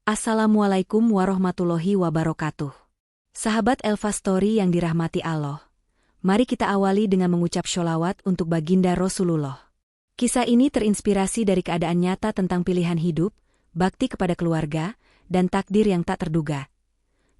Assalamualaikum warahmatullahi wabarakatuh. Sahabat Elva Story yang dirahmati Allah, mari kita awali dengan mengucap sholawat untuk baginda Rasulullah. Kisah ini terinspirasi dari keadaan nyata tentang pilihan hidup, bakti kepada keluarga, dan takdir yang tak terduga.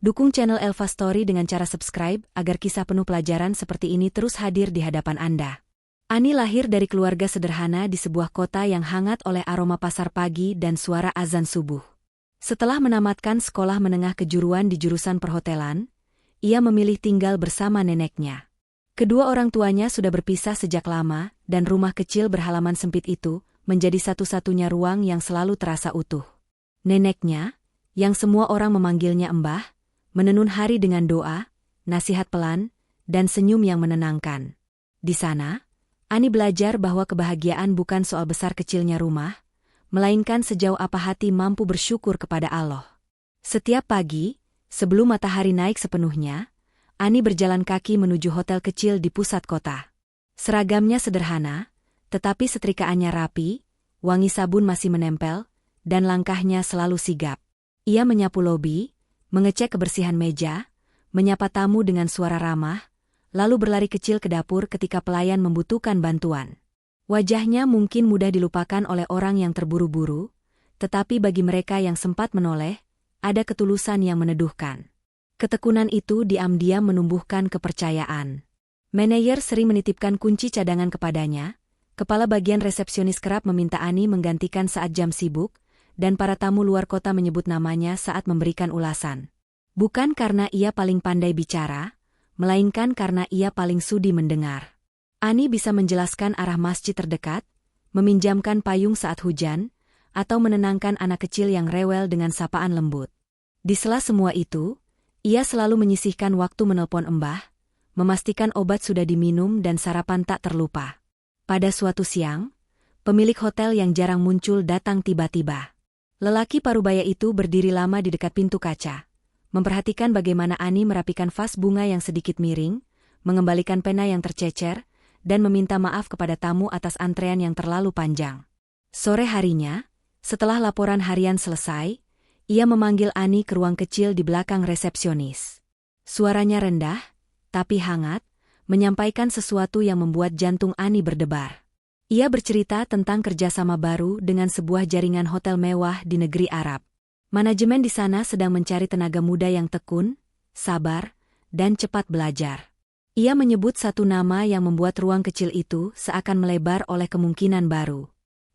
Dukung channel Elva Story dengan cara subscribe agar kisah penuh pelajaran seperti ini terus hadir di hadapan Anda. Ani lahir dari keluarga sederhana di sebuah kota yang hangat oleh aroma pasar pagi dan suara azan subuh. Setelah menamatkan sekolah menengah kejuruan di jurusan perhotelan, ia memilih tinggal bersama neneknya. Kedua orang tuanya sudah berpisah sejak lama, dan rumah kecil berhalaman sempit itu menjadi satu-satunya ruang yang selalu terasa utuh. Neneknya, yang semua orang memanggilnya Mbah, menenun hari dengan doa, nasihat pelan, dan senyum yang menenangkan. Di sana, Ani belajar bahwa kebahagiaan bukan soal besar kecilnya rumah, melainkan sejauh apa hati mampu bersyukur kepada Allah. Setiap pagi, sebelum matahari naik sepenuhnya, Ani berjalan kaki menuju hotel kecil di pusat kota. Seragamnya sederhana, tetapi setrikaannya rapi, wangi sabun masih menempel, dan langkahnya selalu sigap. Ia menyapu lobi, mengecek kebersihan meja, menyapa tamu dengan suara ramah, lalu berlari kecil ke dapur ketika pelayan membutuhkan bantuan. Wajahnya mungkin mudah dilupakan oleh orang yang terburu-buru, tetapi bagi mereka yang sempat menoleh, ada ketulusan yang meneduhkan. Ketekunan itu diam-diam menumbuhkan kepercayaan. Manajer sering menitipkan kunci cadangan kepadanya, kepala bagian resepsionis kerap meminta Ani menggantikan saat jam sibuk, dan para tamu luar kota menyebut namanya saat memberikan ulasan. Bukan karena ia paling pandai bicara, melainkan karena ia paling sudi mendengar. Ani bisa menjelaskan arah masjid terdekat, meminjamkan payung saat hujan, atau menenangkan anak kecil yang rewel dengan sapaan lembut. Di sela semua itu, ia selalu menyisihkan waktu menelpon Mbah, memastikan obat sudah diminum dan sarapan tak terlupa. Pada suatu siang, pemilik hotel yang jarang muncul datang tiba-tiba. Lelaki parubaya itu berdiri lama di dekat pintu kaca, memperhatikan bagaimana Ani merapikan vas bunga yang sedikit miring, mengembalikan pena yang tercecer, dan meminta maaf kepada tamu atas antrean yang terlalu panjang. Sore harinya, setelah laporan harian selesai, ia memanggil Ani ke ruang kecil di belakang resepsionis. Suaranya rendah, tapi hangat, menyampaikan sesuatu yang membuat jantung Ani berdebar. Ia bercerita tentang kerjasama baru dengan sebuah jaringan hotel mewah di negeri Arab. Manajemen di sana sedang mencari tenaga muda yang tekun, sabar, dan cepat belajar. Ia menyebut satu nama yang membuat ruang kecil itu seakan melebar oleh kemungkinan baru.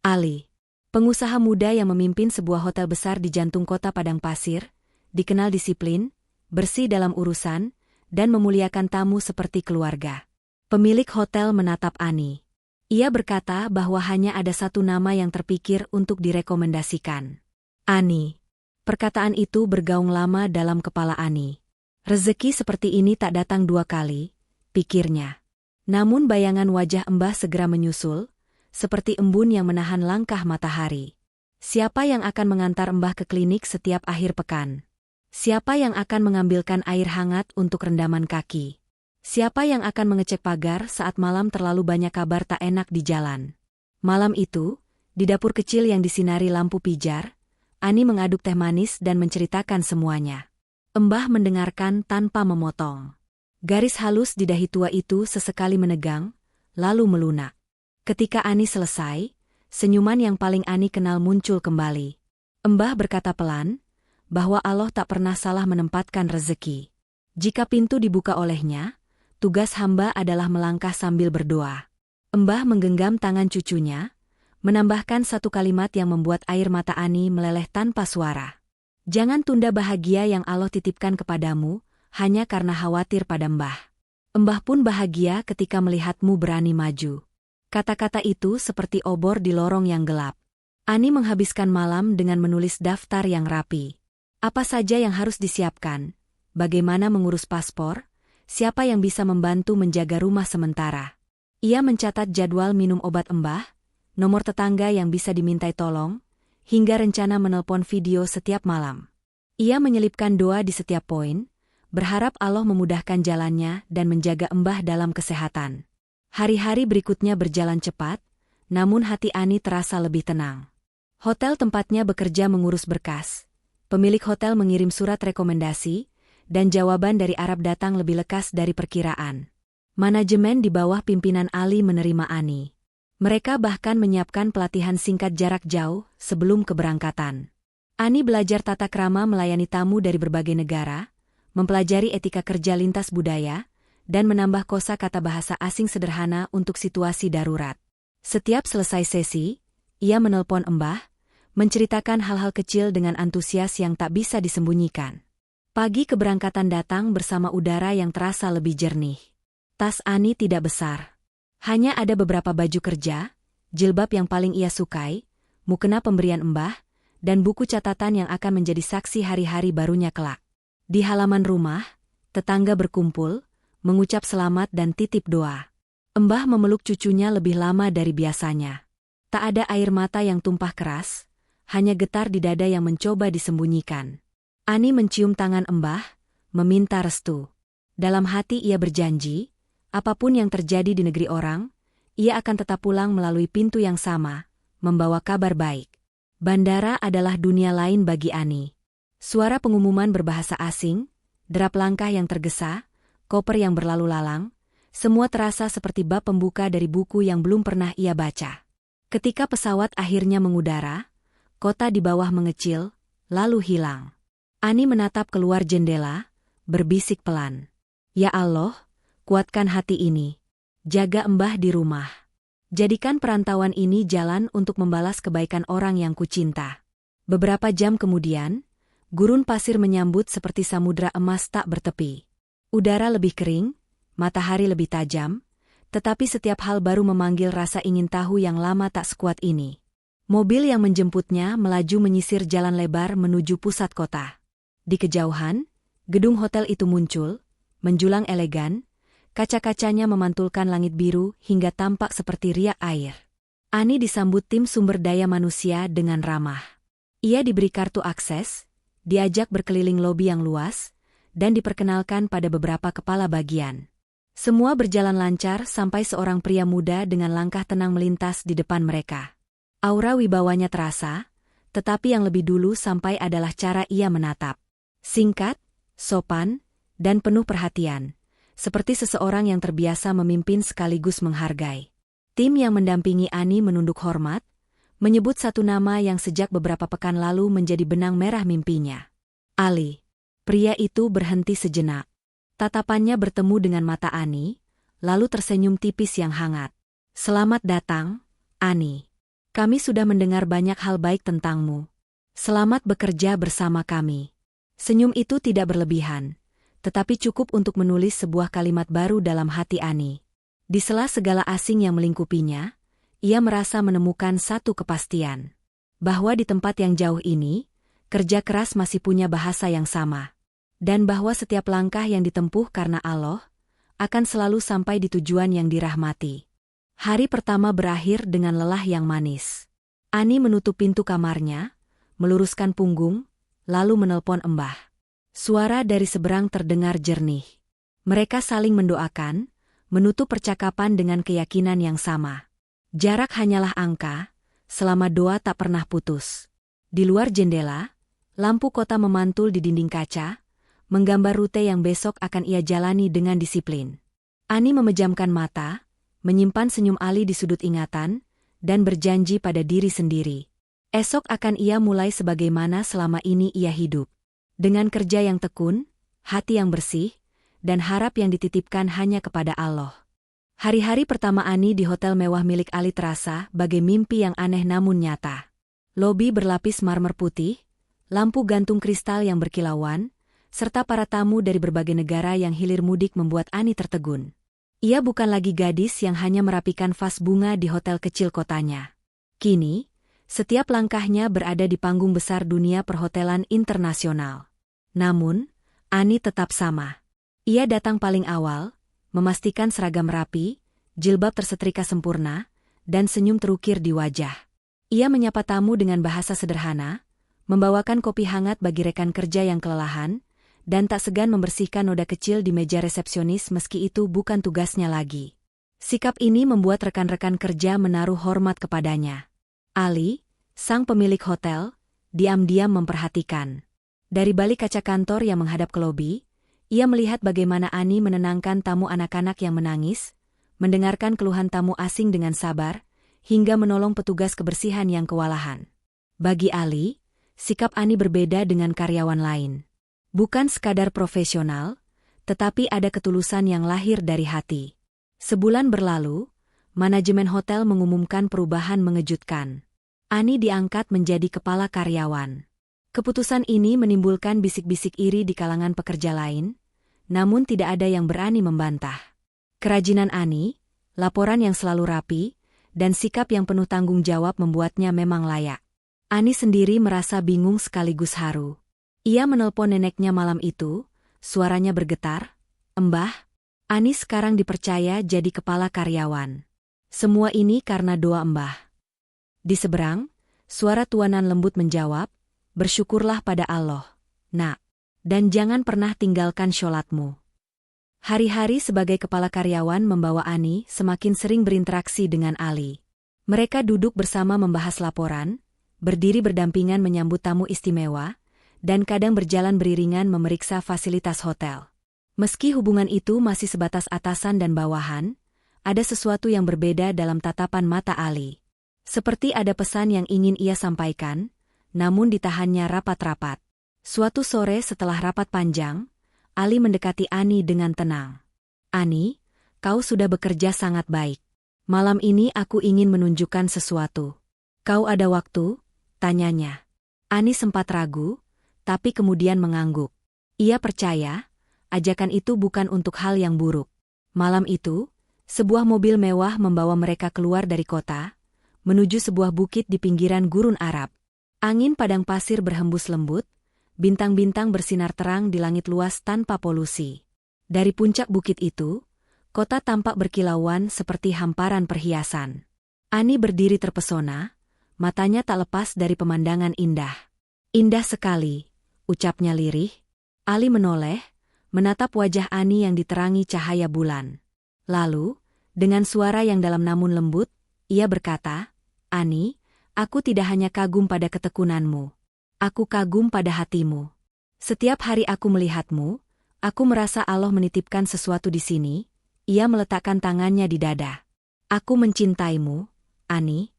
Ali, pengusaha muda yang memimpin sebuah hotel besar di jantung kota padang pasir, dikenal disiplin, bersih dalam urusan, dan memuliakan tamu seperti keluarga. Pemilik hotel menatap Ani. Ia berkata bahwa hanya ada satu nama yang terpikir untuk direkomendasikan. Ani. Perkataan itu bergaung lama dalam kepala Ani. Rezeki seperti ini tak datang dua kali, pikirnya. Namun bayangan wajah Mbah segera menyusul, seperti embun yang menahan langkah matahari. Siapa yang akan mengantar Mbah ke klinik setiap akhir pekan? Siapa yang akan mengambilkan air hangat untuk rendaman kaki? Siapa yang akan mengecek pagar saat malam terlalu banyak kabar tak enak di jalan? Malam itu, di dapur kecil yang disinari lampu pijar, Ani mengaduk teh manis dan menceritakan semuanya. Mbah mendengarkan tanpa memotong. Garis halus di dahi tua itu sesekali menegang, lalu melunak. Ketika Ani selesai, senyuman yang paling Ani kenal muncul kembali. Mbah berkata pelan, bahwa Allah tak pernah salah menempatkan rezeki. Jika pintu dibuka olehnya, tugas hamba adalah melangkah sambil berdoa. Mbah menggenggam tangan cucunya, menambahkan satu kalimat yang membuat air mata Ani meleleh tanpa suara. Jangan tunda bahagia yang Allah titipkan kepadamu, hanya karena khawatir pada Mbah. Mbah pun bahagia ketika melihatmu berani maju. Kata-kata itu seperti obor di lorong yang gelap. Ani menghabiskan malam dengan menulis daftar yang rapi. Apa saja yang harus disiapkan, bagaimana mengurus paspor, siapa yang bisa membantu menjaga rumah sementara. Ia mencatat jadwal minum obat Mbah, nomor tetangga yang bisa dimintai tolong, hingga rencana menelpon video setiap malam. Ia menyelipkan doa di setiap poin, berharap Allah memudahkan jalannya dan menjaga Mbah dalam kesehatan. Hari-hari berikutnya berjalan cepat, namun hati Ani terasa lebih tenang. Hotel tempatnya bekerja mengurus berkas, Pemilik hotel mengirim surat rekomendasi, dan jawaban dari Arab datang lebih lekas dari perkiraan. Manajemen di bawah pimpinan Ali menerima Ani. Mereka bahkan menyiapkan pelatihan singkat jarak jauh sebelum keberangkatan. Ani belajar tata krama melayani tamu dari berbagai negara, mempelajari etika kerja lintas budaya, dan menambah kosakata bahasa asing sederhana untuk situasi darurat. Setiap selesai sesi, ia menelpon Embah, menceritakan hal-hal kecil dengan antusias yang tak bisa disembunyikan. Pagi keberangkatan datang bersama udara yang terasa lebih jernih. Tas Ani tidak besar. Hanya ada beberapa baju kerja, jilbab yang paling ia sukai, mukena pemberian Embah, dan buku catatan yang akan menjadi saksi hari-hari barunya kelak. Di halaman rumah, tetangga berkumpul, mengucap selamat dan titip doa. Embah memeluk cucunya lebih lama dari biasanya. Tak ada air mata yang tumpah keras, hanya getar di dada yang mencoba disembunyikan. Ani mencium tangan Embah, meminta restu. Dalam hati ia berjanji, apapun yang terjadi di negeri orang, ia akan tetap pulang melalui pintu yang sama, membawa kabar baik. Bandara adalah dunia lain bagi Ani. Suara pengumuman berbahasa asing, derap langkah yang tergesa, koper yang berlalu lalang, semua terasa seperti bab pembuka dari buku yang belum pernah ia baca. Ketika pesawat akhirnya mengudara, kota di bawah mengecil, lalu hilang. Ani menatap keluar jendela, berbisik pelan. Ya Allah, kuatkan hati ini. Jaga Embah di rumah. Jadikan perantauan ini jalan untuk membalas kebaikan orang yang kucinta. Beberapa jam kemudian, gurun pasir menyambut seperti samudra emas tak bertepi. Udara lebih kering, matahari lebih tajam, tetapi setiap hal baru memanggil rasa ingin tahu yang lama tak sekuat ini. Mobil yang menjemputnya melaju menyisir jalan lebar menuju pusat kota. Di kejauhan, gedung hotel itu muncul, menjulang elegan, kaca-kacanya memantulkan langit biru hingga tampak seperti riak air. Ani disambut tim sumber daya manusia dengan ramah. Ia diberi kartu akses, diajak berkeliling lobi yang luas, dan diperkenalkan pada beberapa kepala bagian. Semua berjalan lancar sampai seorang pria muda dengan langkah tenang melintas di depan mereka. Aura wibawanya terasa, tetapi yang lebih dulu sampai adalah cara ia menatap. Singkat, sopan, dan penuh perhatian, seperti seseorang yang terbiasa memimpin sekaligus menghargai. Tim yang mendampingi Ani menunduk hormat, menyebut satu nama yang sejak beberapa pekan lalu menjadi benang merah mimpinya. Ali. Pria itu berhenti sejenak. Tatapannya bertemu dengan mata Ani, lalu tersenyum tipis yang hangat. Selamat datang, Ani. Kami sudah mendengar banyak hal baik tentangmu. Selamat bekerja bersama kami. Senyum itu tidak berlebihan, tetapi cukup untuk menulis sebuah kalimat baru dalam hati Ani. Di sela segala asing yang melingkupinya, ia merasa menemukan satu kepastian. Bahwa di tempat yang jauh ini, kerja keras masih punya bahasa yang sama. Dan bahwa setiap langkah yang ditempuh karena Allah, akan selalu sampai di tujuan yang dirahmati. Hari pertama berakhir dengan lelah yang manis. Ani menutup pintu kamarnya, meluruskan punggung, lalu menelpon Embah. Suara dari seberang terdengar jernih. Mereka saling mendoakan, menutup percakapan dengan keyakinan yang sama. Jarak hanyalah angka, selama doa tak pernah putus. Di luar jendela, lampu kota memantul di dinding kaca, menggambar rute yang besok akan ia jalani dengan disiplin. Ani memejamkan mata, menyimpan senyum Ali di sudut ingatan, dan berjanji pada diri sendiri. Esok akan ia mulai sebagaimana selama ini ia hidup. Dengan kerja yang tekun, hati yang bersih, dan harap yang dititipkan hanya kepada Allah. Hari-hari pertama Ani di hotel mewah milik Ali terasa bagai mimpi yang aneh namun nyata. Lobi berlapis marmer putih, lampu gantung kristal yang berkilauan, serta para tamu dari berbagai negara yang hilir mudik membuat Ani tertegun. Ia bukan lagi gadis yang hanya merapikan vas bunga di hotel kecil kotanya. Kini, setiap langkahnya berada di panggung besar dunia perhotelan internasional. Namun, Ani tetap sama. Ia datang paling awal, memastikan seragam rapi, jilbab tersetrika sempurna, dan senyum terukir di wajah. Ia menyapa tamu dengan bahasa sederhana, membawakan kopi hangat bagi rekan kerja yang kelelahan, dan tak segan membersihkan noda kecil di meja resepsionis meski itu bukan tugasnya lagi. Sikap ini membuat rekan-rekan kerja menaruh hormat kepadanya. Ali, sang pemilik hotel, diam-diam memperhatikan. Dari balik kaca kantor yang menghadap ke lobi, ia melihat bagaimana Ani menenangkan tamu anak-anak yang menangis, mendengarkan keluhan tamu asing dengan sabar, hingga menolong petugas kebersihan yang kewalahan. Bagi Ali, sikap Ani berbeda dengan karyawan lain. Bukan sekadar profesional, tetapi ada ketulusan yang lahir dari hati. Sebulan berlalu, manajemen hotel mengumumkan perubahan mengejutkan. Ani diangkat menjadi kepala karyawan. Keputusan ini menimbulkan bisik-bisik iri di kalangan pekerja lain, namun tidak ada yang berani membantah. Kerajinan Ani, laporan yang selalu rapi, dan sikap yang penuh tanggung jawab membuatnya memang layak. Ani sendiri merasa bingung sekaligus haru. Ia menelpon neneknya malam itu, suaranya bergetar, "Mbah, Ani sekarang dipercaya jadi kepala karyawan. Semua ini karena doa Mbah." Di seberang, suara tuanan lembut menjawab, "Bersyukurlah pada Allah, Nak. Dan jangan pernah tinggalkan sholatmu." Hari-hari sebagai kepala karyawan membawa Ani semakin sering berinteraksi dengan Ali. Mereka duduk bersama membahas laporan, berdiri berdampingan menyambut tamu istimewa, dan kadang berjalan beriringan memeriksa fasilitas hotel. Meski hubungan itu masih sebatas atasan dan bawahan, ada sesuatu yang berbeda dalam tatapan mata Ali. Seperti ada pesan yang ingin ia sampaikan, namun ditahannya rapat-rapat. Suatu sore setelah rapat panjang, Ali mendekati Ani dengan tenang. "Ani, kau sudah bekerja sangat baik. Malam ini aku ingin menunjukkan sesuatu. Kau ada waktu?" tanyanya. Ani sempat ragu, tapi kemudian mengangguk. Ia percaya, ajakan itu bukan untuk hal yang buruk. Malam itu, sebuah mobil mewah membawa mereka keluar dari kota, menuju sebuah bukit di pinggiran gurun Arab. Angin padang pasir berhembus lembut, bintang-bintang bersinar terang di langit luas tanpa polusi. Dari puncak bukit itu, kota tampak berkilauan seperti hamparan perhiasan. Ani berdiri terpesona, matanya tak lepas dari pemandangan indah. "Indah sekali," ucapnya lirih. Ali menoleh, menatap wajah Ani yang diterangi cahaya bulan. Lalu, dengan suara yang dalam namun lembut, ia berkata, "Ani, aku tidak hanya kagum pada ketekunanmu. Aku kagum pada hatimu. Setiap hari aku melihatmu, aku merasa Allah menitipkan sesuatu di sini." Ia meletakkan tangannya di dada. "Aku mencintaimu, Ani."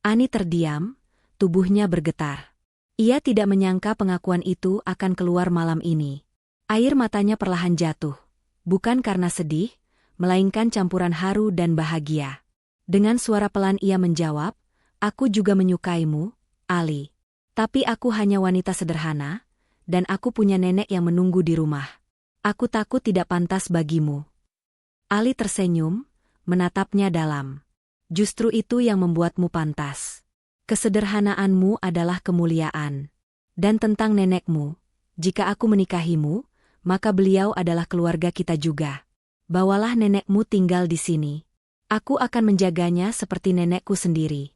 Ani terdiam, tubuhnya bergetar. Ia tidak menyangka pengakuan itu akan keluar malam ini. Air matanya perlahan jatuh, bukan karena sedih, melainkan campuran haru dan bahagia. Dengan suara pelan ia menjawab, "Aku juga menyukaimu, Ali. Tapi aku hanya wanita sederhana, dan aku punya nenek yang menunggu di rumah. Aku takut tidak pantas bagimu." Ali tersenyum, menatapnya dalam. "Justru itu yang membuatmu pantas. Kesederhanaanmu adalah kemuliaan. Dan tentang nenekmu, jika aku menikahimu, maka beliau adalah keluarga kita juga. Bawalah nenekmu tinggal di sini. Aku akan menjaganya seperti nenekku sendiri."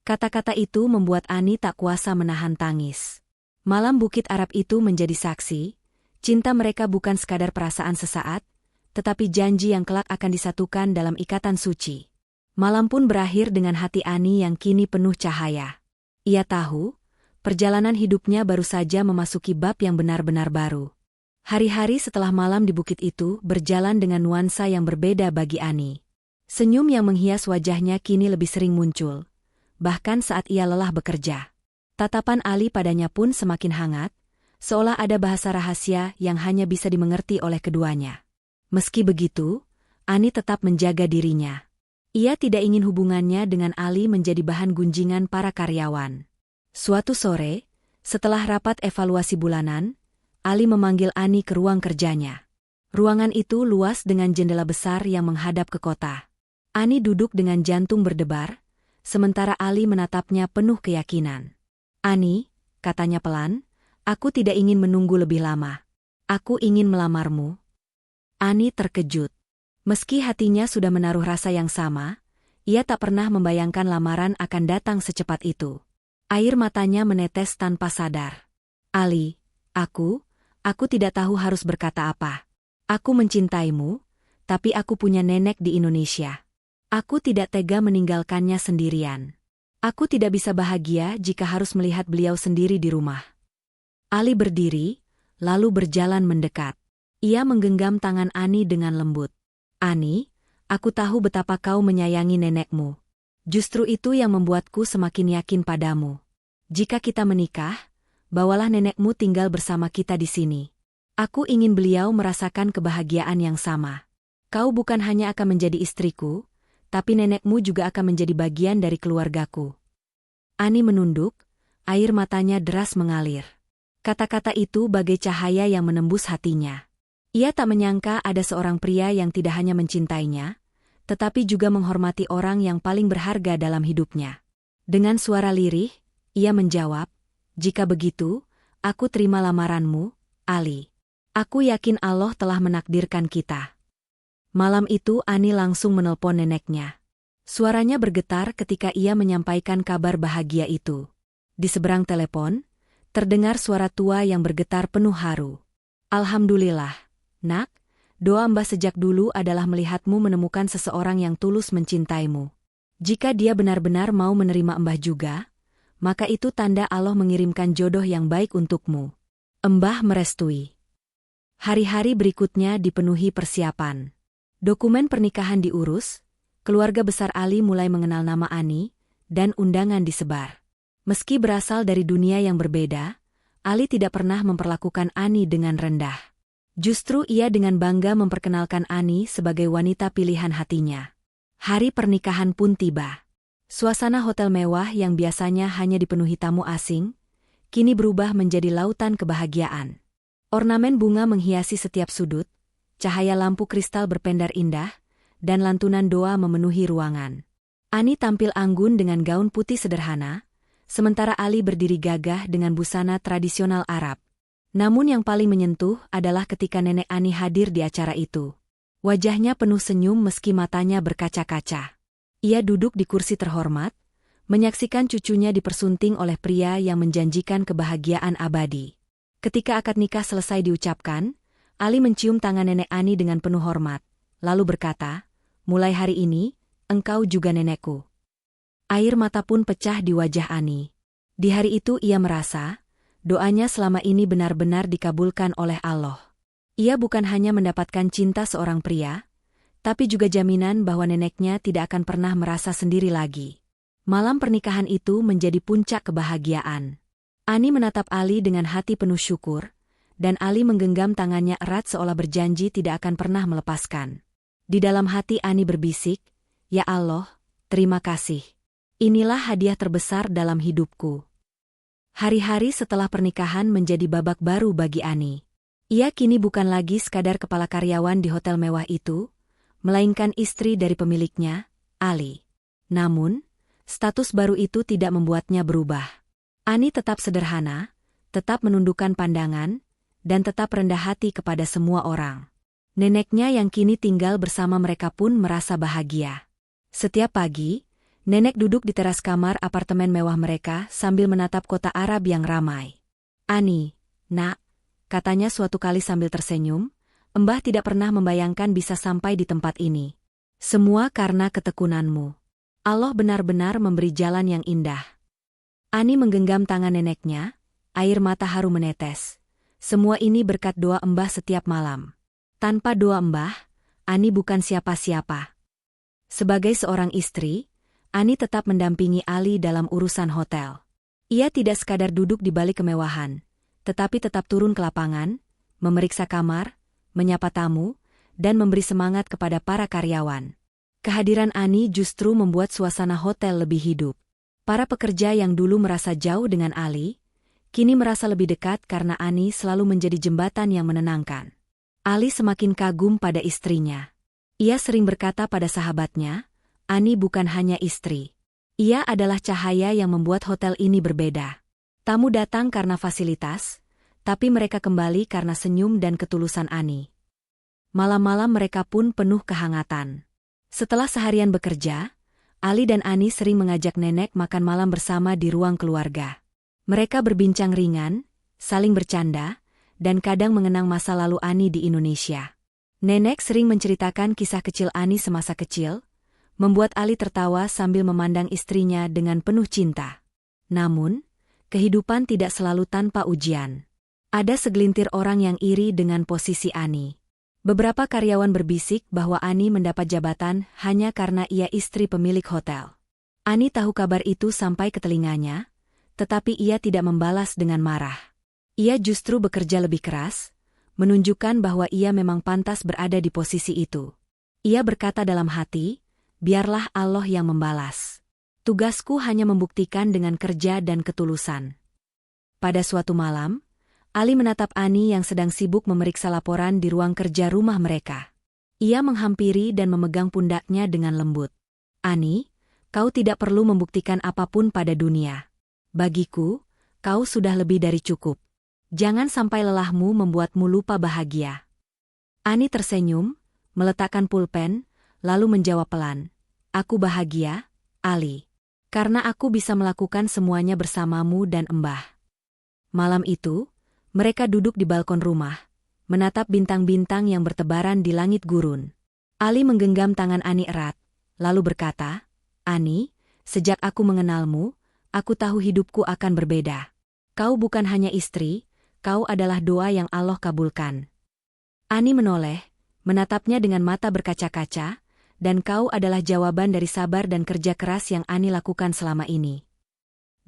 Kata-kata itu membuat Ani tak kuasa menahan tangis. Malam Bukit Arab itu menjadi saksi, cinta mereka bukan sekadar perasaan sesaat, tetapi janji yang kelak akan disatukan dalam ikatan suci. Malam pun berakhir dengan hati Ani yang kini penuh cahaya. Ia tahu, perjalanan hidupnya baru saja memasuki bab yang benar-benar baru. Hari-hari setelah malam di bukit itu berjalan dengan nuansa yang berbeda bagi Ani. Senyum yang menghias wajahnya kini lebih sering muncul, bahkan saat ia lelah bekerja. Tatapan Ali padanya pun semakin hangat, seolah ada bahasa rahasia yang hanya bisa dimengerti oleh keduanya. Meski begitu, Ani tetap menjaga dirinya. Ia tidak ingin hubungannya dengan Ali menjadi bahan gunjingan para karyawan. Suatu sore, setelah rapat evaluasi bulanan, Ali memanggil Ani ke ruang kerjanya. Ruangan itu luas dengan jendela besar yang menghadap ke kota. Ani duduk dengan jantung berdebar, sementara Ali menatapnya penuh keyakinan. "Ani," katanya pelan, "aku tidak ingin menunggu lebih lama. Aku ingin melamarmu." Ani terkejut. Meski hatinya sudah menaruh rasa yang sama, ia tak pernah membayangkan lamaran akan datang secepat itu. Air matanya menetes tanpa sadar. "Ali, aku tidak tahu harus berkata apa. Aku mencintaimu, tapi aku punya nenek di Indonesia. Aku tidak tega meninggalkannya sendirian. Aku tidak bisa bahagia jika harus melihat beliau sendiri di rumah." Ali berdiri, lalu berjalan mendekat. Ia menggenggam tangan Ani dengan lembut. Ani, aku tahu betapa kau menyayangi nenekmu. Justru itu yang membuatku semakin yakin padamu. Jika kita menikah, bawalah nenekmu tinggal bersama kita di sini. Aku ingin beliau merasakan kebahagiaan yang sama. Kau bukan hanya akan menjadi istriku, tapi nenekmu juga akan menjadi bagian dari keluargaku. Ani menunduk, air matanya deras mengalir. Kata-kata itu bagai cahaya yang menembus hatinya. Ia tak menyangka ada seorang pria yang tidak hanya mencintainya, tetapi juga menghormati orang yang paling berharga dalam hidupnya. Dengan suara lirih, ia menjawab, "Jika begitu, aku terima lamaranmu, Ali. Aku yakin Allah telah menakdirkan kita." Malam itu Ani langsung menelpon neneknya. Suaranya bergetar ketika ia menyampaikan kabar bahagia itu. Di seberang telepon, terdengar suara tua yang bergetar penuh haru. "Alhamdulillah, Nak, doa Mbah sejak dulu adalah melihatmu menemukan seseorang yang tulus mencintaimu. Jika dia benar-benar mau menerima Mbah juga, maka itu tanda Allah mengirimkan jodoh yang baik untukmu." Mbah merestui. Hari-hari berikutnya dipenuhi persiapan. Dokumen pernikahan diurus, keluarga besar Ali mulai mengenal nama Ani, dan undangan disebar. Meski berasal dari dunia yang berbeda, Ali tidak pernah memperlakukan Ani dengan rendah. Justru ia dengan bangga memperkenalkan Ani sebagai wanita pilihan hatinya. Hari pernikahan pun tiba. Suasana hotel mewah yang biasanya hanya dipenuhi tamu asing, kini berubah menjadi lautan kebahagiaan. Ornamen bunga menghiasi setiap sudut, cahaya lampu kristal berpendar indah, dan lantunan doa memenuhi ruangan. Ani tampil anggun dengan gaun putih sederhana, sementara Ali berdiri gagah dengan busana tradisional Arab. Namun yang paling menyentuh adalah ketika nenek Ani hadir di acara itu. Wajahnya penuh senyum meski matanya berkaca-kaca. Ia duduk di kursi terhormat, menyaksikan cucunya dipersunting oleh pria yang menjanjikan kebahagiaan abadi. Ketika akad nikah selesai diucapkan, Ali mencium tangan nenek Ani dengan penuh hormat, lalu berkata, "Mulai hari ini, engkau juga nenekku." Air mata pun pecah di wajah Ani. Di hari itu ia merasa, doanya selama ini benar-benar dikabulkan oleh Allah. Ia bukan hanya mendapatkan cinta seorang pria, tapi juga jaminan bahwa neneknya tidak akan pernah merasa sendiri lagi. Malam pernikahan itu menjadi puncak kebahagiaan. Ani menatap Ali dengan hati penuh syukur, dan Ali menggenggam tangannya erat seolah berjanji tidak akan pernah melepaskan. Di dalam hati Ani berbisik, "Ya Allah, terima kasih. Inilah hadiah terbesar dalam hidupku." Hari-hari setelah pernikahan menjadi babak baru bagi Ani. Ia kini bukan lagi sekadar kepala karyawan di hotel mewah itu, melainkan istri dari pemiliknya, Ali. Namun, status baru itu tidak membuatnya berubah. Ani tetap sederhana, tetap menundukkan pandangan, dan tetap rendah hati kepada semua orang. Neneknya yang kini tinggal bersama mereka pun merasa bahagia. Setiap pagi, nenek duduk di teras kamar apartemen mewah mereka sambil menatap kota Arab yang ramai. "Ani, Nak," katanya suatu kali sambil tersenyum, "Mbah tidak pernah membayangkan bisa sampai di tempat ini. Semua karena ketekunanmu. Allah benar-benar memberi jalan yang indah." Ani menggenggam tangan neneknya, air mata haru menetes. Semua ini berkat doa Mbah setiap malam. Tanpa doa Mbah, Ani bukan siapa-siapa. Sebagai seorang istri, Ani tetap mendampingi Ali dalam urusan hotel. Ia tidak sekadar duduk di balik kemewahan, tetapi tetap turun ke lapangan, memeriksa kamar, menyapa tamu, dan memberi semangat kepada para karyawan. Kehadiran Ani justru membuat suasana hotel lebih hidup. Para pekerja yang dulu merasa jauh dengan Ali, kini merasa lebih dekat karena Ani selalu menjadi jembatan yang menenangkan. Ali semakin kagum pada istrinya. Ia sering berkata pada sahabatnya, "Ani bukan hanya istri. Ia adalah cahaya yang membuat hotel ini berbeda." Tamu datang karena fasilitas, tapi mereka kembali karena senyum dan ketulusan Ani. Malam-malam mereka pun penuh kehangatan. Setelah seharian bekerja, Ali dan Ani sering mengajak nenek makan malam bersama di ruang keluarga. Mereka berbincang ringan, saling bercanda, dan kadang mengenang masa lalu Ani di Indonesia. Nenek sering menceritakan kisah kecil Ani semasa kecil, membuat Ali tertawa sambil memandang istrinya dengan penuh cinta. Namun, kehidupan tidak selalu tanpa ujian. Ada segelintir orang yang iri dengan posisi Ani. Beberapa karyawan berbisik bahwa Ani mendapat jabatan hanya karena ia istri pemilik hotel. Ani tahu kabar itu sampai ke telinganya, tetapi ia tidak membalas dengan marah. Ia justru bekerja lebih keras, menunjukkan bahwa ia memang pantas berada di posisi itu. Ia berkata dalam hati, biarlah Allah yang membalas. Tugasku hanya membuktikan dengan kerja dan ketulusan. Pada suatu malam, Ali menatap Ani yang sedang sibuk memeriksa laporan di ruang kerja rumah mereka. Ia menghampiri dan memegang pundaknya dengan lembut. Ani, kau tidak perlu membuktikan apapun pada dunia. Bagiku, kau sudah lebih dari cukup. Jangan sampai lelahmu membuatmu lupa bahagia. Ani tersenyum, meletakkan pulpen, lalu menjawab pelan. Aku bahagia, Ali. Karena aku bisa melakukan semuanya bersamamu dan Embah. Malam itu, mereka duduk di balkon rumah, menatap bintang-bintang yang bertebaran di langit gurun. Ali menggenggam tangan Ani erat, lalu berkata, Ani, sejak aku mengenalmu, aku tahu hidupku akan berbeda. Kau bukan hanya istri, kau adalah doa yang Allah kabulkan. Ani menoleh, menatapnya dengan mata berkaca-kaca, dan kau adalah jawaban dari sabar dan kerja keras yang Ani lakukan selama ini.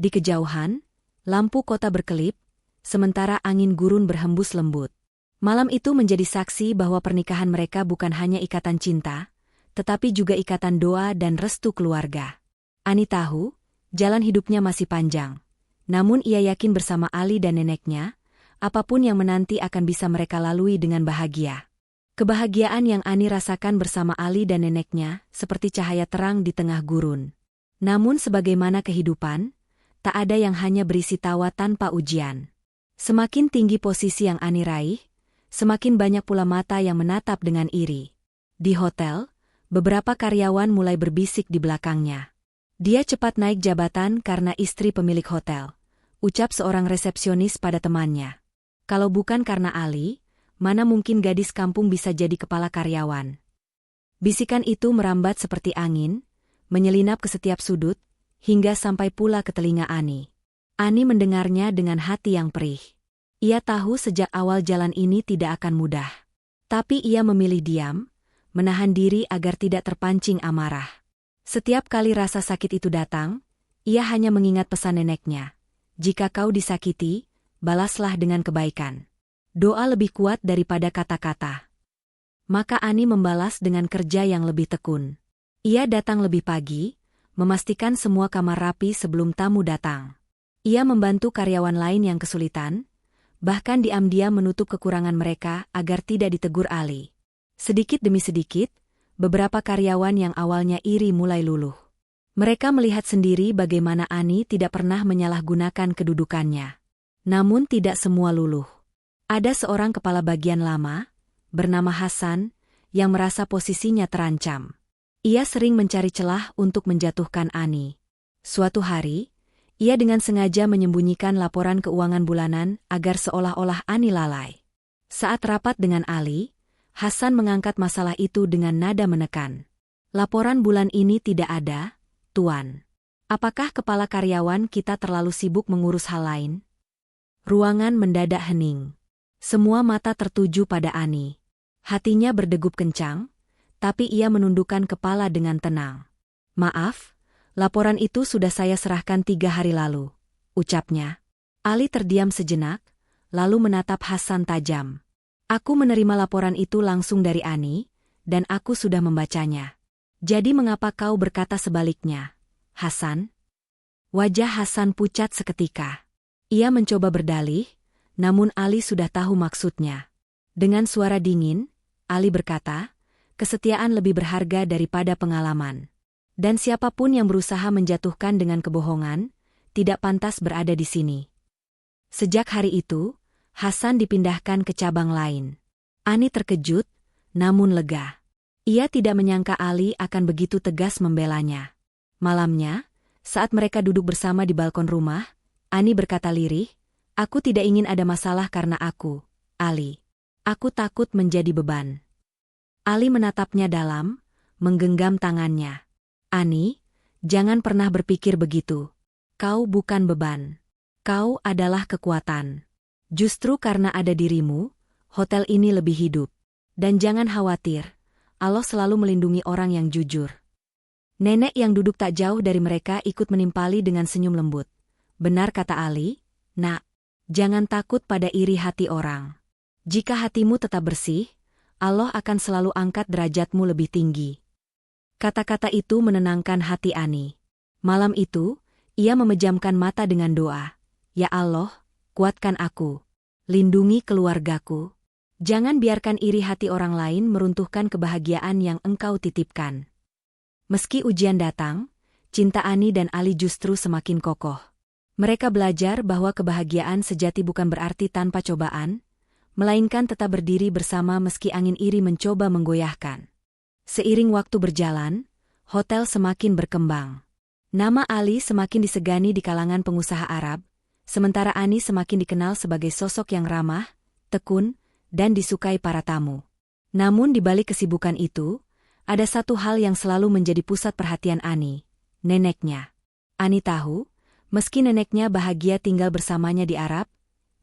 Di kejauhan, lampu kota berkelip, sementara angin gurun berhembus lembut. Malam itu menjadi saksi bahwa pernikahan mereka bukan hanya ikatan cinta, tetapi juga ikatan doa dan restu keluarga. Ani tahu, jalan hidupnya masih panjang. Namun ia yakin bersama Ali dan neneknya, apapun yang menanti akan bisa mereka lalui dengan bahagia. Kebahagiaan yang Ani rasakan bersama Ali dan neneknya seperti cahaya terang di tengah gurun. Namun sebagaimana kehidupan, tak ada yang hanya berisi tawa tanpa ujian. Semakin tinggi posisi yang Ani raih, semakin banyak pula mata yang menatap dengan iri. Di hotel, beberapa karyawan mulai berbisik di belakangnya. Dia cepat naik jabatan karena istri pemilik hotel, ucap seorang resepsionis pada temannya. Kalau bukan karena Ali, mana mungkin gadis kampung bisa jadi kepala karyawan. Bisikan itu merambat seperti angin, menyelinap ke setiap sudut, hingga sampai pula ke telinga Ani. Ani mendengarnya dengan hati yang perih. Ia tahu sejak awal jalan ini tidak akan mudah. Tapi ia memilih diam, menahan diri agar tidak terpancing amarah. Setiap kali rasa sakit itu datang, ia hanya mengingat pesan neneknya. Jika kau disakiti, balaslah dengan kebaikan. Doa lebih kuat daripada kata-kata. Maka Ani membalas dengan kerja yang lebih tekun. Ia datang lebih pagi, memastikan semua kamar rapi sebelum tamu datang. Ia membantu karyawan lain yang kesulitan, bahkan diam-diam menutup kekurangan mereka agar tidak ditegur Ali. Sedikit demi sedikit, beberapa karyawan yang awalnya iri mulai luluh. Mereka melihat sendiri bagaimana Ani tidak pernah menyalahgunakan kedudukannya. Namun tidak semua luluh. Ada seorang kepala bagian lama, bernama Hasan, yang merasa posisinya terancam. Ia sering mencari celah untuk menjatuhkan Ani. Suatu hari, ia dengan sengaja menyembunyikan laporan keuangan bulanan agar seolah-olah Ani lalai. Saat rapat dengan Ali, Hasan mengangkat masalah itu dengan nada menekan. Laporan bulan ini tidak ada, Tuan. Apakah kepala karyawan kita terlalu sibuk mengurus hal lain? Ruangan mendadak hening. Semua mata tertuju pada Ani. Hatinya berdegup kencang, tapi ia menundukkan kepala dengan tenang. Maaf, laporan itu sudah saya serahkan 3 hari lalu, ucapnya. Ali terdiam sejenak, lalu menatap Hasan tajam. Aku menerima laporan itu langsung dari Ani, dan aku sudah membacanya. Jadi mengapa kau berkata sebaliknya, Hasan? Wajah Hasan pucat seketika. Ia mencoba berdalih, namun Ali sudah tahu maksudnya. Dengan suara dingin, Ali berkata, kesetiaan lebih berharga daripada pengalaman. Dan siapapun yang berusaha menjatuhkan dengan kebohongan, tidak pantas berada di sini. Sejak hari itu, Hasan dipindahkan ke cabang lain. Ani terkejut, namun lega. Ia tidak menyangka Ali akan begitu tegas membelanya. Malamnya, saat mereka duduk bersama di balkon rumah, Ani berkata lirih, aku tidak ingin ada masalah karena aku, Ali. Aku takut menjadi beban. Ali menatapnya dalam, menggenggam tangannya. Ani, jangan pernah berpikir begitu. Kau bukan beban. Kau adalah kekuatan. Justru karena ada dirimu, hotel ini lebih hidup. Dan jangan khawatir, Allah selalu melindungi orang yang jujur. Nenek yang duduk tak jauh dari mereka ikut menimpali dengan senyum lembut. Benar kata Ali, nak, jangan takut pada iri hati orang. Jika hatimu tetap bersih, Allah akan selalu angkat derajatmu lebih tinggi. Kata-kata itu menenangkan hati Ani. Malam itu, ia memejamkan mata dengan doa. Ya Allah, kuatkan aku. Lindungi keluargaku. Jangan biarkan iri hati orang lain meruntuhkan kebahagiaan yang engkau titipkan. Meski ujian datang, cinta Ani dan Ali justru semakin kokoh. Mereka belajar bahwa kebahagiaan sejati bukan berarti tanpa cobaan, melainkan tetap berdiri bersama meski angin iri mencoba menggoyahkan. Seiring waktu berjalan, hotel semakin berkembang. Nama Ali semakin disegani di kalangan pengusaha Arab, sementara Ani semakin dikenal sebagai sosok yang ramah, tekun, dan disukai para tamu. Namun di balik kesibukan itu, ada satu hal yang selalu menjadi pusat perhatian Ani, neneknya. Ani tahu, meski neneknya bahagia tinggal bersamanya di Arab,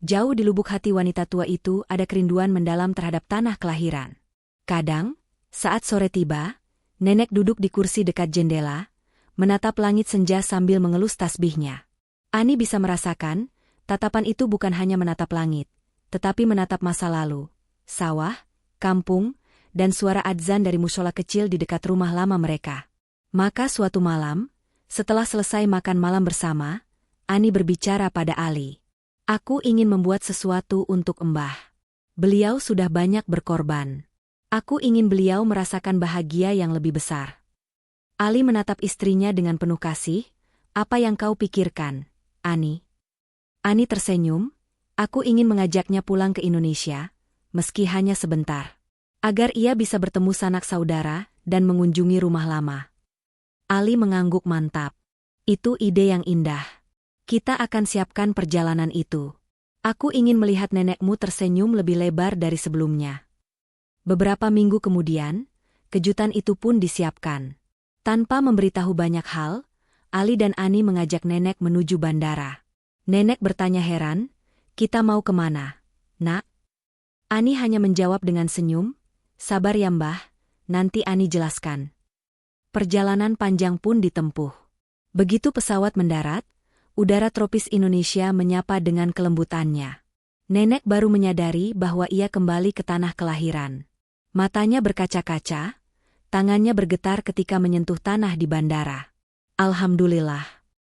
jauh di lubuk hati wanita tua itu ada kerinduan mendalam terhadap tanah kelahiran. Kadang, saat sore tiba, nenek duduk di kursi dekat jendela, menatap langit senja sambil mengelus tasbihnya. Ani bisa merasakan, tatapan itu bukan hanya menatap langit, tetapi menatap masa lalu, sawah, kampung, dan suara adzan dari mushola kecil di dekat rumah lama mereka. Maka suatu malam, setelah selesai makan malam bersama, Ani berbicara pada Ali. Aku ingin membuat sesuatu untuk Mbah. Beliau sudah banyak berkorban. Aku ingin beliau merasakan bahagia yang lebih besar. Ali menatap istrinya dengan penuh kasih. Apa yang kau pikirkan, Ani? Ani tersenyum. Aku ingin mengajaknya pulang ke Indonesia, meski hanya sebentar, agar ia bisa bertemu sanak saudara dan mengunjungi rumah lama. Ali mengangguk mantap. Itu ide yang indah. Kita akan siapkan perjalanan itu. Aku ingin melihat nenekmu tersenyum lebih lebar dari sebelumnya. Beberapa minggu kemudian, kejutan itu pun disiapkan. Tanpa memberitahu banyak hal, Ali dan Ani mengajak nenek menuju bandara. Nenek bertanya heran, kita mau kemana, nak? Ani hanya menjawab dengan senyum, sabar ya Mbah, nanti Ani jelaskan. Perjalanan panjang pun ditempuh. Begitu pesawat mendarat, udara tropis Indonesia menyapa dengan kelembutannya. Nenek baru menyadari bahwa ia kembali ke tanah kelahiran. Matanya berkaca-kaca, tangannya bergetar ketika menyentuh tanah di bandara. Alhamdulillah,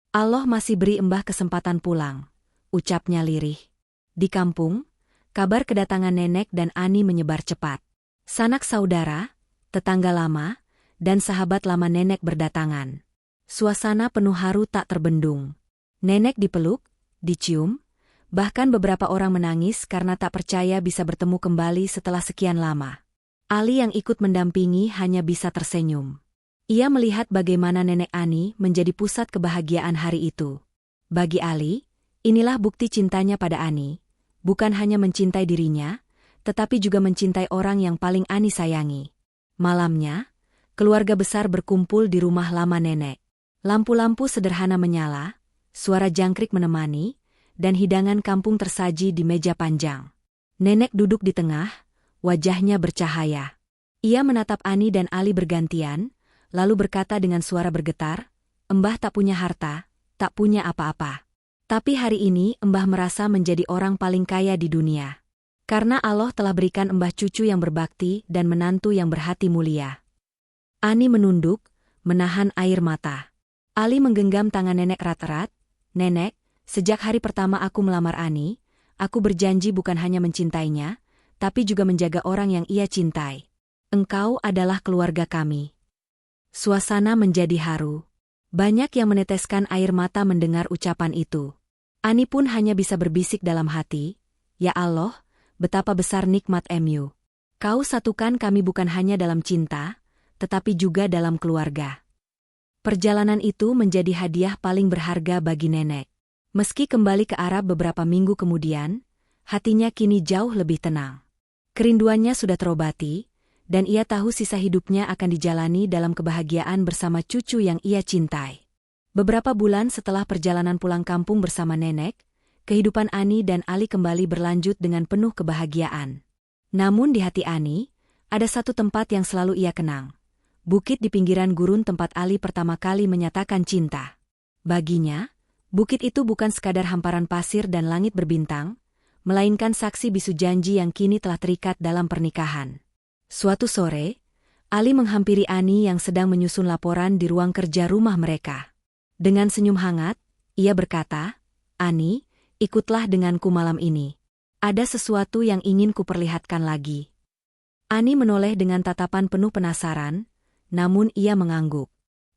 Allah masih beri Mbah kesempatan pulang, ucapnya lirih. Di kampung, kabar kedatangan nenek dan Ani menyebar cepat. Sanak saudara, tetangga lama, dan sahabat lama nenek berdatangan. Suasana penuh haru tak terbendung. Nenek dipeluk, dicium, bahkan beberapa orang menangis karena tak percaya bisa bertemu kembali setelah sekian lama. Ali yang ikut mendampingi hanya bisa tersenyum. Ia melihat bagaimana nenek Ani menjadi pusat kebahagiaan hari itu. Bagi Ali, inilah bukti cintanya pada Ani. Bukan hanya mencintai dirinya, tetapi juga mencintai orang yang paling Ani sayangi. Malamnya, keluarga besar berkumpul di rumah lama nenek. Lampu-lampu sederhana menyala, suara jangkrik menemani, dan hidangan kampung tersaji di meja panjang. Nenek duduk di tengah, wajahnya bercahaya. Ia menatap Ani dan Ali bergantian, lalu berkata dengan suara bergetar, Mbah tak punya harta, tak punya apa-apa. Tapi hari ini Mbah merasa menjadi orang paling kaya di dunia. Karena Allah telah berikan Mbah cucu yang berbakti dan menantu yang berhati mulia. Ani menunduk, menahan air mata. Ali menggenggam tangan nenek erat-erat. Nenek, sejak hari pertama aku melamar Ani, aku berjanji bukan hanya mencintainya, tapi juga menjaga orang yang ia cintai. Engkau adalah keluarga kami. Suasana menjadi haru. Banyak yang meneteskan air mata mendengar ucapan itu. Ani pun hanya bisa berbisik dalam hati, Ya Allah, betapa besar nikmat MU. Kau satukan kami bukan hanya dalam cinta, tetapi juga dalam keluarga. Perjalanan itu menjadi hadiah paling berharga bagi nenek. Meski kembali ke Arab beberapa minggu kemudian, hatinya kini jauh lebih tenang. Kerinduannya sudah terobati, dan ia tahu sisa hidupnya akan dijalani dalam kebahagiaan bersama cucu yang ia cintai. Beberapa bulan setelah perjalanan pulang kampung bersama nenek, kehidupan Ani dan Ali kembali berlanjut dengan penuh kebahagiaan. Namun di hati Ani, ada satu tempat yang selalu ia kenang. Bukit di pinggiran gurun tempat Ali pertama kali menyatakan cinta. Baginya, bukit itu bukan sekadar hamparan pasir dan langit berbintang, melainkan saksi bisu janji yang kini telah terikat dalam pernikahan. Suatu sore, Ali menghampiri Ani yang sedang menyusun laporan di ruang kerja rumah mereka. Dengan senyum hangat, ia berkata, "Ani, ikutlah denganku malam ini. Ada sesuatu yang ingin kuperlihatkan lagi." Ani menoleh dengan tatapan penuh penasaran, namun ia mengangguk.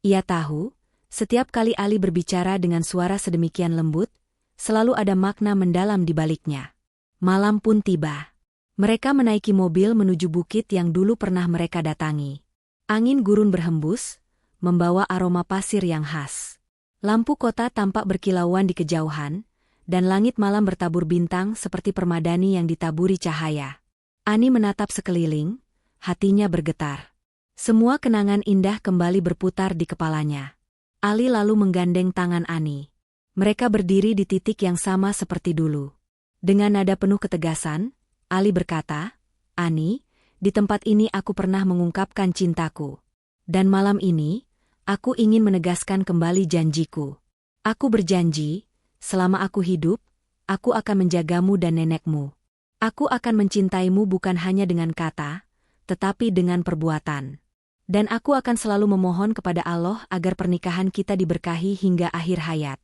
Ia tahu, setiap kali Ali berbicara dengan suara sedemikian lembut, selalu ada makna mendalam di baliknya. Malam pun tiba. Mereka menaiki mobil menuju bukit yang dulu pernah mereka datangi. Angin gurun berhembus, membawa aroma pasir yang khas. Lampu kota tampak berkilauan di kejauhan, dan langit malam bertabur bintang seperti permadani yang ditaburi cahaya. Ani menatap sekeliling, hatinya bergetar. Semua kenangan indah kembali berputar di kepalanya. Ali lalu menggandeng tangan Ani. Mereka berdiri di titik yang sama seperti dulu. Dengan nada penuh ketegasan, Ali berkata, "Ani, di tempat ini aku pernah mengungkapkan cintaku. Dan malam ini, aku ingin menegaskan kembali janjiku. Aku berjanji, selama aku hidup, aku akan menjagamu dan nenekmu. Aku akan mencintaimu bukan hanya dengan kata, tetapi dengan perbuatan. Dan aku akan selalu memohon kepada Allah agar pernikahan kita diberkahi hingga akhir hayat."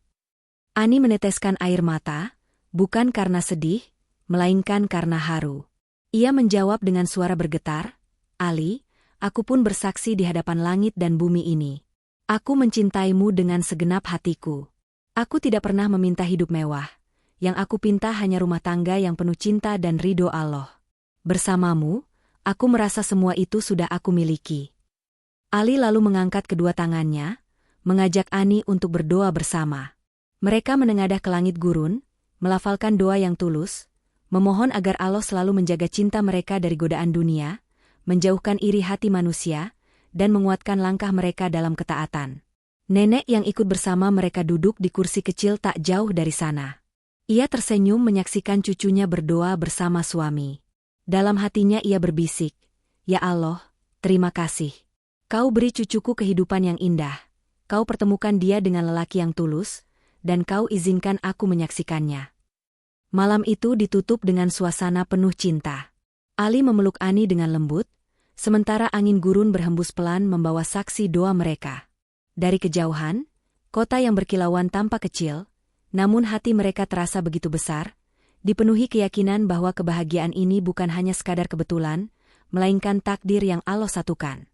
Ani meneteskan air mata, bukan karena sedih, melainkan karena haru. Ia menjawab dengan suara bergetar, "Ali, aku pun bersaksi di hadapan langit dan bumi ini. Aku mencintaimu dengan segenap hatiku. Aku tidak pernah meminta hidup mewah. Yang aku pinta hanya rumah tangga yang penuh cinta dan ridho Allah. Bersamamu, aku merasa semua itu sudah aku miliki." Ali lalu mengangkat kedua tangannya, mengajak Ani untuk berdoa bersama. Mereka menengadah ke langit gurun, melafalkan doa yang tulus, memohon agar Allah selalu menjaga cinta mereka dari godaan dunia, menjauhkan iri hati manusia, dan menguatkan langkah mereka dalam ketaatan. Nenek yang ikut bersama mereka duduk di kursi kecil tak jauh dari sana. Ia tersenyum menyaksikan cucunya berdoa bersama suami. Dalam hatinya ia berbisik, "Ya Allah, terima kasih. Kau beri cucuku kehidupan yang indah. Kau pertemukan dia dengan lelaki yang tulus, dan kau izinkan aku menyaksikannya." Malam itu ditutup dengan suasana penuh cinta. Ali memeluk Ani dengan lembut, sementara angin gurun berhembus pelan membawa saksi doa mereka. Dari kejauhan, kota yang berkilauan tampak kecil, namun hati mereka terasa begitu besar, dipenuhi keyakinan bahwa kebahagiaan ini bukan hanya sekadar kebetulan, melainkan takdir yang Allah satukan.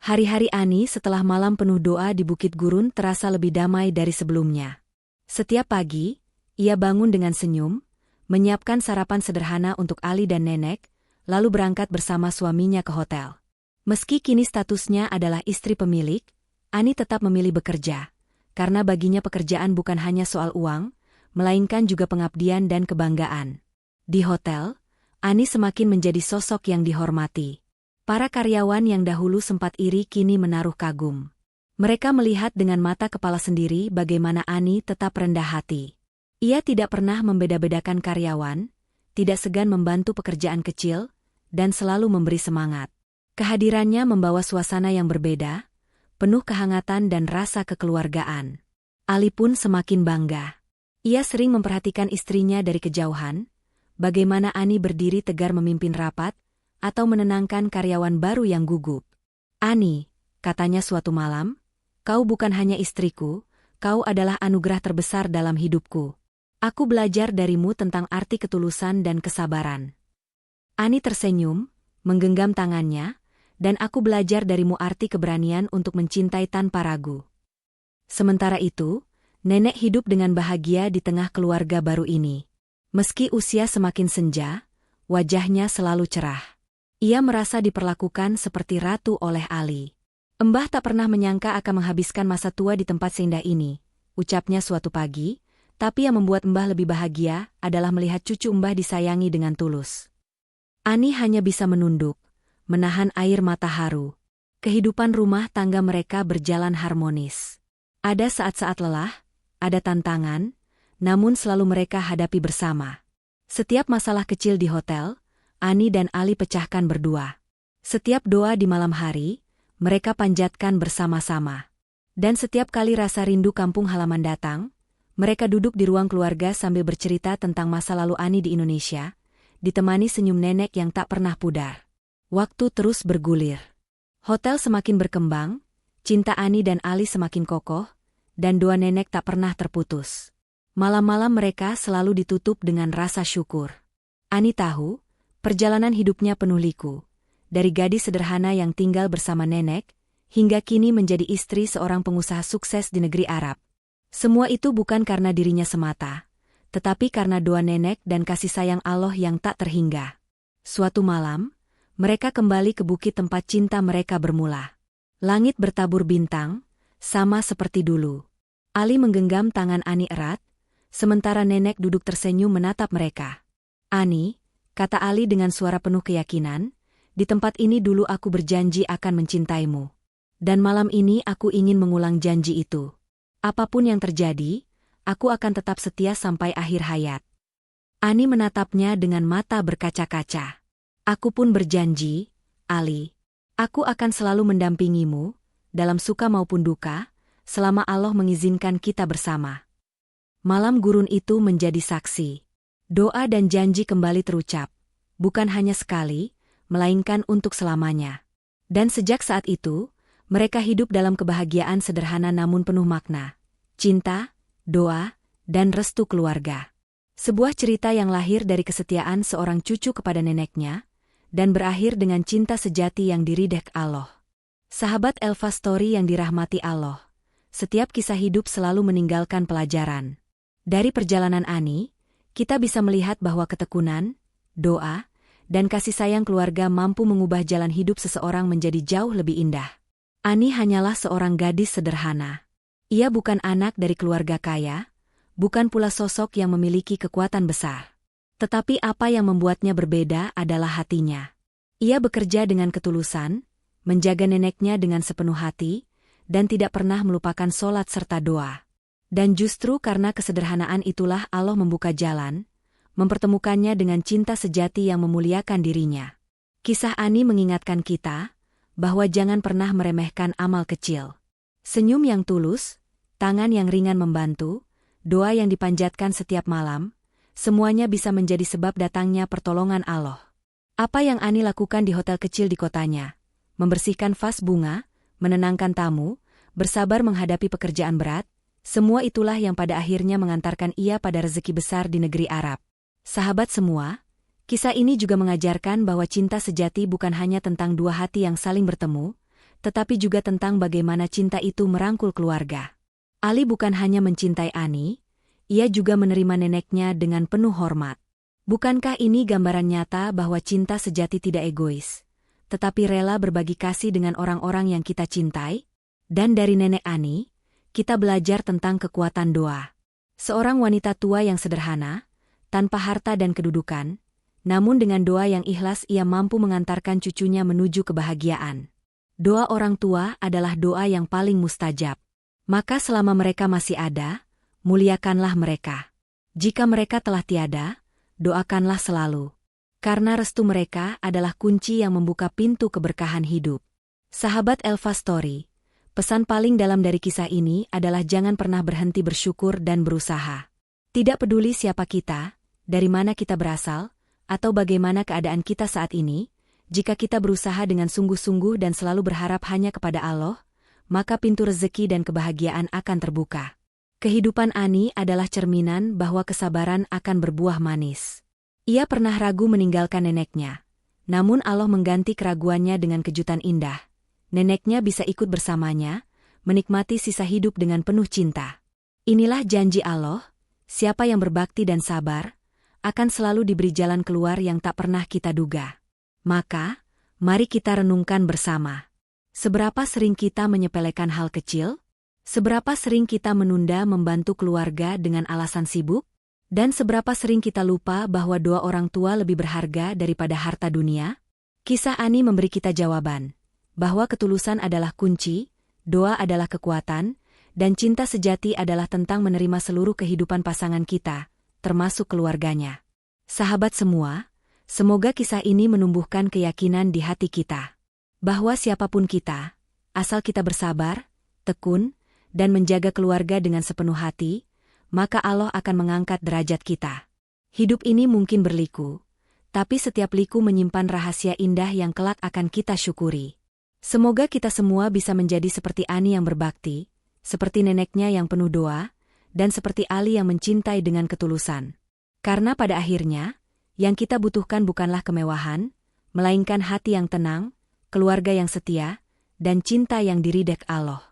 Hari-hari Ani setelah malam penuh doa di Bukit Gurun terasa lebih damai dari sebelumnya. Setiap pagi, ia bangun dengan senyum, menyiapkan sarapan sederhana untuk Ali dan nenek, lalu berangkat bersama suaminya ke hotel. Meski kini statusnya adalah istri pemilik, Ani tetap memilih bekerja, karena baginya pekerjaan bukan hanya soal uang, melainkan juga pengabdian dan kebanggaan. Di hotel, Ani semakin menjadi sosok yang dihormati. Para karyawan yang dahulu sempat iri kini menaruh kagum. Mereka melihat dengan mata kepala sendiri bagaimana Ani tetap rendah hati. Ia tidak pernah membeda-bedakan karyawan, tidak segan membantu pekerjaan kecil, dan selalu memberi semangat. Kehadirannya membawa suasana yang berbeda, penuh kehangatan dan rasa kekeluargaan. Ali pun semakin bangga. Ia sering memperhatikan istrinya dari kejauhan, bagaimana Ani berdiri tegar memimpin rapat, atau menenangkan karyawan baru yang gugup. "Ani," katanya suatu malam, "kau bukan hanya istriku, kau adalah anugerah terbesar dalam hidupku. Aku belajar darimu tentang arti ketulusan dan kesabaran." Ani tersenyum, menggenggam tangannya, "Dan aku belajar darimu arti keberanian untuk mencintai tanpa ragu." Sementara itu, nenek hidup dengan bahagia di tengah keluarga baru ini. Meski usia semakin senja, wajahnya selalu cerah. Ia merasa diperlakukan seperti ratu oleh Ali. "Embah tak pernah menyangka akan menghabiskan masa tua di tempat seindah ini," ucapnya suatu pagi. Tapi yang membuat Mbah lebih bahagia adalah melihat cucu Mbah disayangi dengan tulus. Ani hanya bisa menunduk, menahan air mata haru. Kehidupan rumah tangga mereka berjalan harmonis. Ada saat-saat lelah, ada tantangan, namun selalu mereka hadapi bersama. Setiap masalah kecil di hotel, Ani dan Ali pecahkan berdua. Setiap doa di malam hari, mereka panjatkan bersama-sama. Dan setiap kali rasa rindu kampung halaman datang, mereka duduk di ruang keluarga sambil bercerita tentang masa lalu Ani di Indonesia, ditemani senyum nenek yang tak pernah pudar. Waktu terus bergulir. Hotel semakin berkembang, cinta Ani dan Ali semakin kokoh, dan doa nenek tak pernah terputus. Malam-malam mereka selalu ditutup dengan rasa syukur. Ani tahu, perjalanan hidupnya penuh liku. Dari gadis sederhana yang tinggal bersama nenek, hingga kini menjadi istri seorang pengusaha sukses di negeri Arab. Semua itu bukan karena dirinya semata, tetapi karena doa nenek dan kasih sayang Allah yang tak terhingga. Suatu malam, mereka kembali ke bukit tempat cinta mereka bermula. Langit bertabur bintang, sama seperti dulu. Ali menggenggam tangan Ani erat, sementara nenek duduk tersenyum menatap mereka. "Ani," kata Ali dengan suara penuh keyakinan, "di tempat ini dulu aku berjanji akan mencintaimu. Dan malam ini aku ingin mengulang janji itu. Apapun yang terjadi, aku akan tetap setia sampai akhir hayat." Ani menatapnya dengan mata berkaca-kaca. "Aku pun berjanji, Ali. Aku akan selalu mendampingimu, dalam suka maupun duka, selama Allah mengizinkan kita bersama." Malam gurun itu menjadi saksi. Doa dan janji kembali terucap, bukan hanya sekali, melainkan untuk selamanya. Dan sejak saat itu, mereka hidup dalam kebahagiaan sederhana namun penuh makna. Cinta, doa, dan restu keluarga. Sebuah cerita yang lahir dari kesetiaan seorang cucu kepada neneknya, dan berakhir dengan cinta sejati yang diridhek Allah. Sahabat Elva Story yang dirahmati Allah, setiap kisah hidup selalu meninggalkan pelajaran. Dari perjalanan Ani, kita bisa melihat bahwa ketekunan, doa, dan kasih sayang keluarga mampu mengubah jalan hidup seseorang menjadi jauh lebih indah. Ani hanyalah seorang gadis sederhana. Ia bukan anak dari keluarga kaya, bukan pula sosok yang memiliki kekuatan besar. Tetapi apa yang membuatnya berbeda adalah hatinya. Ia bekerja dengan ketulusan, menjaga neneknya dengan sepenuh hati, dan tidak pernah melupakan sholat serta doa. Dan justru karena kesederhanaan itulah Allah membuka jalan, mempertemukannya dengan cinta sejati yang memuliakan dirinya. Kisah Ani mengingatkan kita, bahwa jangan pernah meremehkan amal kecil. Senyum yang tulus, tangan yang ringan membantu, doa yang dipanjatkan setiap malam, semuanya bisa menjadi sebab datangnya pertolongan Allah. Apa yang Ani lakukan di hotel kecil di kotanya? Membersihkan vas bunga, menenangkan tamu, bersabar menghadapi pekerjaan berat, semua itulah yang pada akhirnya mengantarkan ia pada rezeki besar di negeri Arab. Sahabat semua, kisah ini juga mengajarkan bahwa cinta sejati bukan hanya tentang dua hati yang saling bertemu, tetapi juga tentang bagaimana cinta itu merangkul keluarga. Ali bukan hanya mencintai Ani, ia juga menerima neneknya dengan penuh hormat. Bukankah ini gambaran nyata bahwa cinta sejati tidak egois, tetapi rela berbagi kasih dengan orang-orang yang kita cintai? Dan dari nenek Ani, kita belajar tentang kekuatan doa. Seorang wanita tua yang sederhana, tanpa harta dan kedudukan, namun dengan doa yang ikhlas ia mampu mengantarkan cucunya menuju kebahagiaan. Doa orang tua adalah doa yang paling mustajab. Maka selama mereka masih ada, muliakanlah mereka. Jika mereka telah tiada, doakanlah selalu. Karena restu mereka adalah kunci yang membuka pintu keberkahan hidup. Sahabat Elva Story, pesan paling dalam dari kisah ini adalah jangan pernah berhenti bersyukur dan berusaha. Tidak peduli siapa kita, dari mana kita berasal, atau bagaimana keadaan kita saat ini, jika kita berusaha dengan sungguh-sungguh dan selalu berharap hanya kepada Allah, maka pintu rezeki dan kebahagiaan akan terbuka. Kehidupan Ani adalah cerminan bahwa kesabaran akan berbuah manis. Ia pernah ragu meninggalkan neneknya, namun Allah mengganti keraguannya dengan kejutan indah. Neneknya bisa ikut bersamanya, menikmati sisa hidup dengan penuh cinta. Inilah janji Allah, siapa yang berbakti dan sabar, akan selalu diberi jalan keluar yang tak pernah kita duga. Maka, mari kita renungkan bersama. Seberapa sering kita menyepelekan hal kecil? Seberapa sering kita menunda membantu keluarga dengan alasan sibuk? Dan seberapa sering kita lupa bahwa doa orang tua lebih berharga daripada harta dunia? Kisah Ani memberi kita jawaban, bahwa ketulusan adalah kunci, doa adalah kekuatan, Dan cinta sejati adalah tentang menerima seluruh kehidupan pasangan kita, termasuk keluarganya. Sahabat semua, semoga kisah ini menumbuhkan keyakinan di hati kita. Bahwa siapapun kita, asal kita bersabar, tekun, dan menjaga keluarga dengan sepenuh hati, maka Allah akan mengangkat derajat kita. Hidup ini mungkin berliku, tapi setiap liku menyimpan rahasia indah yang kelak akan kita syukuri. Semoga kita semua bisa menjadi seperti Ani yang berbakti, seperti neneknya yang penuh doa, dan seperti Ali yang mencintai dengan ketulusan. Karena pada akhirnya, yang kita butuhkan bukanlah kemewahan, melainkan hati yang tenang, keluarga yang setia, dan cinta yang diridhai Allah.